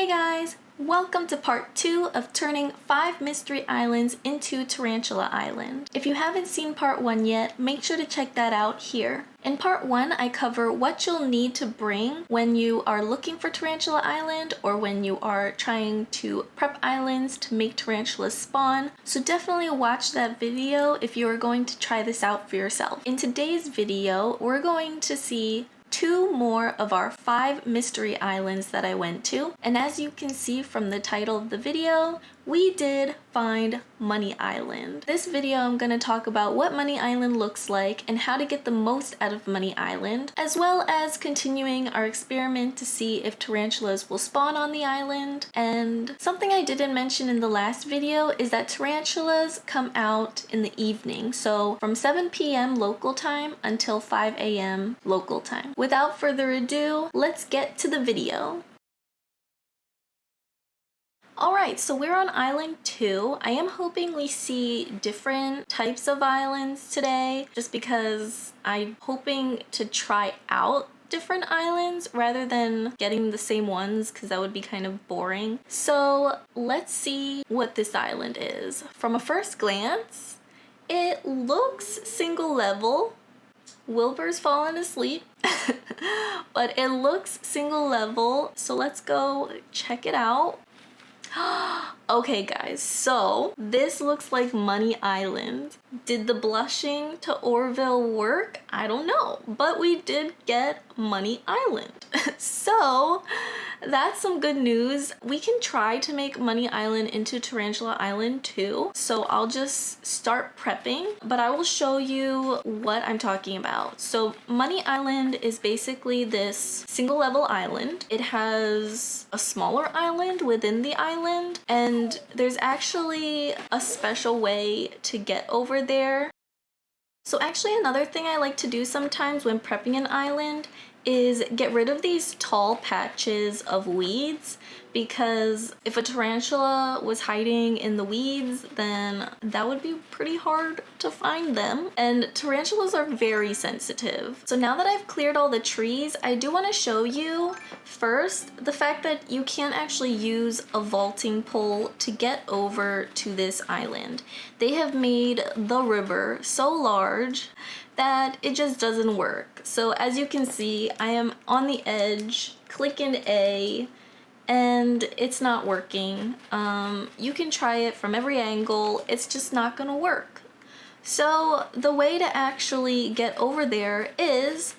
Hey guys! Welcome to part 2 of turning 5 mystery islands into Tarantula Island. If you haven't seen part 1 yet, make sure to check that out here. In part 1, I cover what you'll need to bring when you are looking for Tarantula Island or when you are trying to prep islands to make tarantulas spawn. So definitely watch that video if you are going to try this out for yourself. In today's video, we're going to see 2 more of our 5 mystery islands that I went to, and as you can see from the title of the video, we did find Money Island. This video I'm going to talk about what Money Island looks like and how to get the most out of Money Island, as well as continuing our experiment to see if tarantulas will spawn on the island. And something I didn't mention in the last video is that tarantulas come out in the evening, so from 7 p.m. local time until 5 a.m. local time. Without further ado, let's get to the video. Alright, so we're on Island 2. I am hoping we see different types of islands today, just because I'm hoping to try out different islands rather than getting the same ones, because that would be kind of boring. So let's see what this island is. From a first glance, it looks single level. Wilbur's fallen asleep, but it looks single level, so let's go check it out. Okay guys, so this looks like Money Island. Did the blushing to Orville work? I don't know, but we did get Money Island. So that's some good news. We can try to make Money Island into Tarantula Island too. So I'll just start prepping, but I will show you what I'm talking about. So Money Island is basically this single level island. It has a smaller island within the island, and there's actually a special way to get over there. So actually another thing I like to do sometimes when prepping an island is get rid of these tall patches of weeds, because if a tarantula was hiding in the weeds, then that would be pretty hard to find them. And tarantulas are very sensitive. So now that I've cleared all the trees, I do want to show you first the fact that you can't actually use a vaulting pole to get over to this island. They have made the river so large that it just doesn't work. So as you can see, I am on the edge, clicking A, and it's not working. You can try it from every angle, it's just not gonna work. So the way to actually get over there is,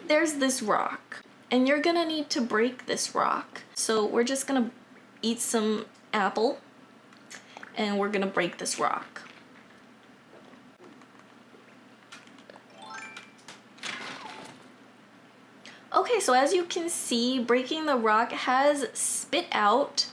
there's this rock, and you're gonna need to break this rock. So we're just gonna eat some apple, and we're gonna break this rock. Okay, so as you can see, breaking the rock has spit out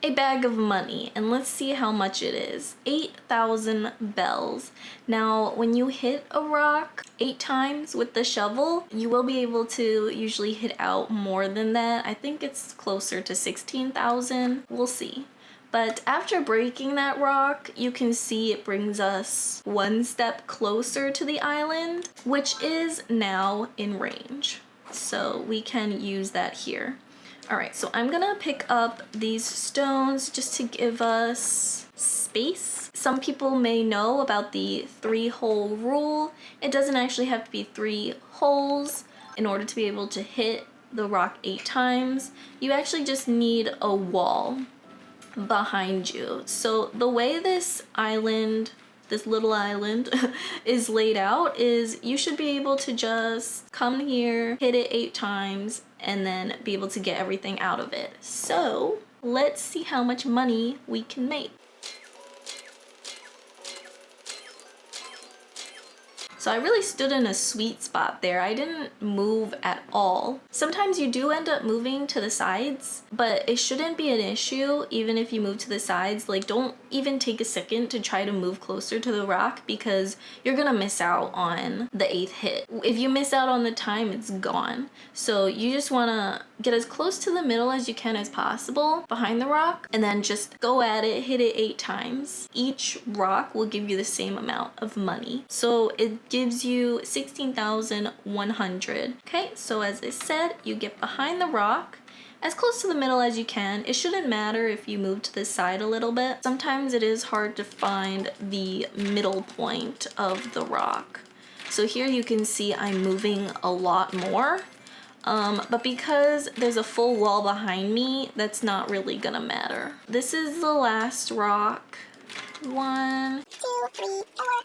a bag of money, and let's see how much it is. 8,000 bells. Now, when you hit a rock 8 times with the shovel, you will be able to usually hit out more than that. I think it's closer to 16,000. We'll see. But after breaking that rock, you can see it brings us 1 step closer to the island, which is now in range. So we can use that here. Alright, so I'm gonna pick up these stones just to give us space. Some people may know about the 3-hole rule. It doesn't actually have to be 3 holes in order to be able to hit the rock 8 times. You actually just need a wall behind you. So the way this little island is laid out is you should be able to just come here, hit it 8 times, and then be able to get everything out of it. So let's see how much money we can make. So I really stood in a sweet spot there. I didn't move at all. Sometimes you do end up moving to the sides, but it shouldn't be an issue even if you move to the sides. Like, don't even take a second to try to move closer to the rock, because you're gonna miss out on the 8th hit. If you miss out on the time, it's gone. So you just wanna get as close to the middle as you can as possible behind the rock, and then just go at it, hit it 8 times. Each rock will give you the same amount of money. So it gives you 16,100. Okay, so as I said, you get behind the rock, as close to the middle as you can. It shouldn't matter if you move to the side a little bit. Sometimes it is hard to find the middle point of the rock. So here you can see I'm moving a lot more. But because there's a full wall behind me, that's not really gonna matter. This is the last rock. 1, 2, 3, 4, 5,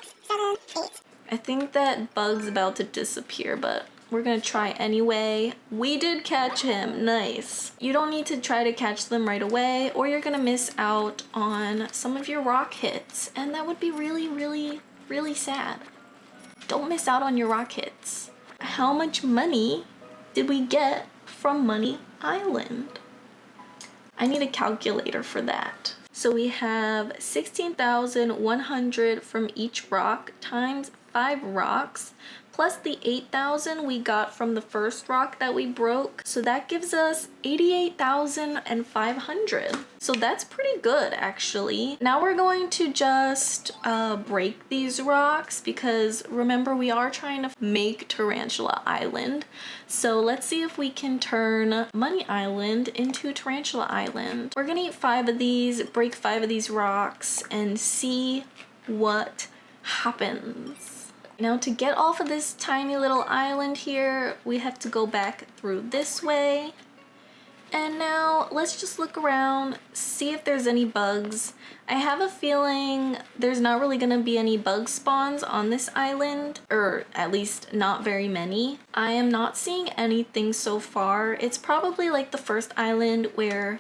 6, 7, 8. I think that bug's about to disappear, but we're gonna try anyway. We did catch him, nice. You don't need to try to catch them right away, or you're gonna miss out on some of your rock hits, and that would be really, really, really sad. Don't miss out on your rock hits. How much money did we get from Money Island? I need a calculator for that. So we have 16,100 from each rock times 5 rocks, plus the 8,000 we got from the first rock that we broke. So that gives us 88,500. So that's pretty good, actually. Now we're going to just break these rocks because remember, we are trying to make Tarantula Island. So let's see if we can turn Money Island into Tarantula Island. We're gonna eat 5 of these, break 5 of these rocks, and see what happens. Now to get off of this tiny little island here, we have to go back through this way. And now let's just look around, see if there's any bugs. I have a feeling there's not really gonna be any bug spawns on this island, or at least not very many. I am not seeing anything so far. It's probably like the first island where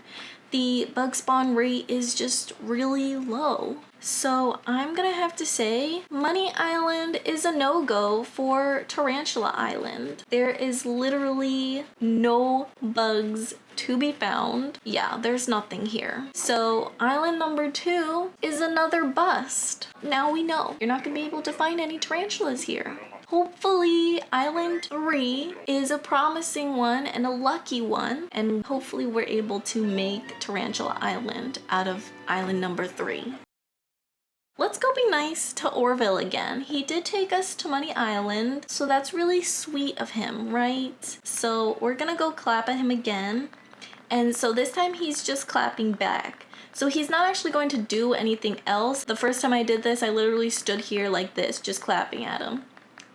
the bug spawn rate is just really low. So I'm gonna have to say Money Island is a no-go for Tarantula Island. There is literally no bugs to be found. Yeah, there's nothing here. So island number 2 is another bust. Now we know you're not gonna be able to find any tarantulas here. Hopefully island 3 is a promising one and a lucky one, and hopefully we're able to make Tarantula Island out of island number 3. Let's go be nice to Orville again. He did take us to Money Island, so that's really sweet of him, right? So we're gonna go clap at him again. And so this time he's just clapping back. So he's not actually going to do anything else. The first time I did this, I literally stood here like this, just clapping at him.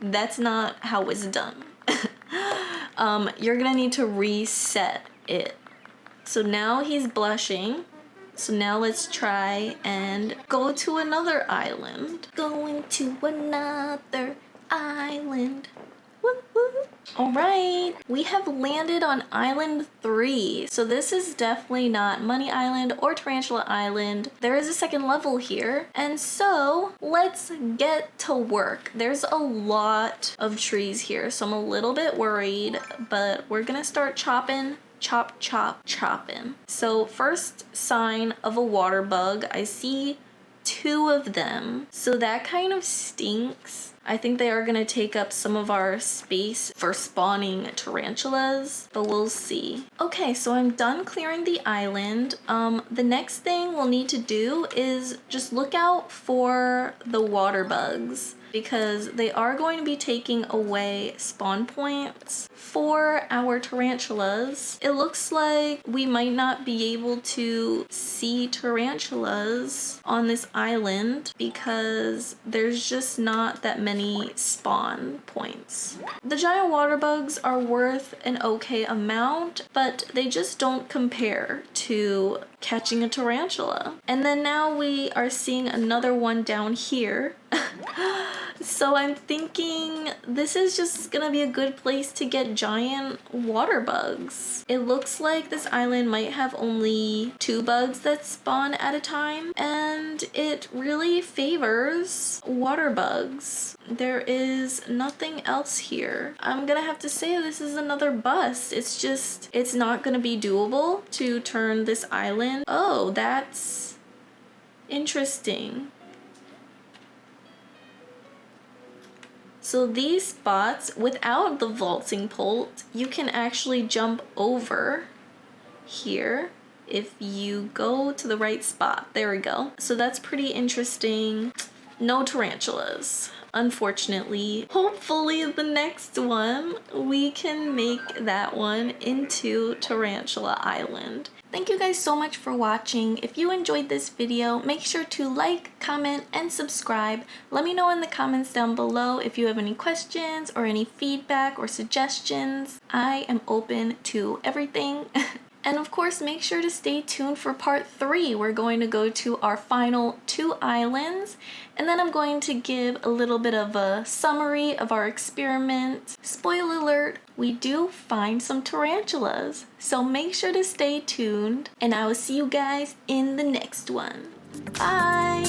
That's not how it's done. You're gonna need to reset it. So now he's blushing. So now let's try and go to another island. Going to another island. Woo woo. All right, we have landed on island 3. So this is definitely not Money Island or Tarantula Island. There is a second level here. And so let's get to work. There's a lot of trees here, so I'm a little bit worried, but we're gonna start chopping. Chop, chop, chopping. So first sign of a water bug. I see 2 of them. So that kind of stinks. I think they are gonna take up some of our space for spawning tarantulas, but we'll see. Okay, so I'm done clearing the island. The next thing we'll need to do is just look out for the water bugs, because they are going to be taking away spawn points for our tarantulas. It looks like we might not be able to see tarantulas on this island because there's just not that many spawn points. The giant water bugs are worth an okay amount, but they just don't compare to catching a tarantula. And then now we are seeing another one down here. So I'm thinking this is just gonna be a good place to get giant water bugs. It looks like this island might have only 2 bugs that spawn at a time, and it really favors water bugs. There is nothing else here. I'm gonna have to say this is another bust. It's not gonna be doable to turn this island. Oh, that's interesting. So these spots, without the vaulting pole, you can actually jump over here if you go to the right spot. There we go. So that's pretty interesting. No tarantulas. unfortunately. Hopefully the next one, we can make that one into Tarantula Island. Thank you guys so much for watching. If you enjoyed this video, make sure to like, comment, and subscribe. Let me know in the comments down below if you have any questions or any feedback or suggestions. I am open to everything. And of course, make sure to stay tuned for part 3. We're going to go to our final 2 islands, and then I'm going to give a little bit of a summary of our experiment. Spoiler alert, we do find some tarantulas. So make sure to stay tuned, and I will see you guys in the next one. Bye!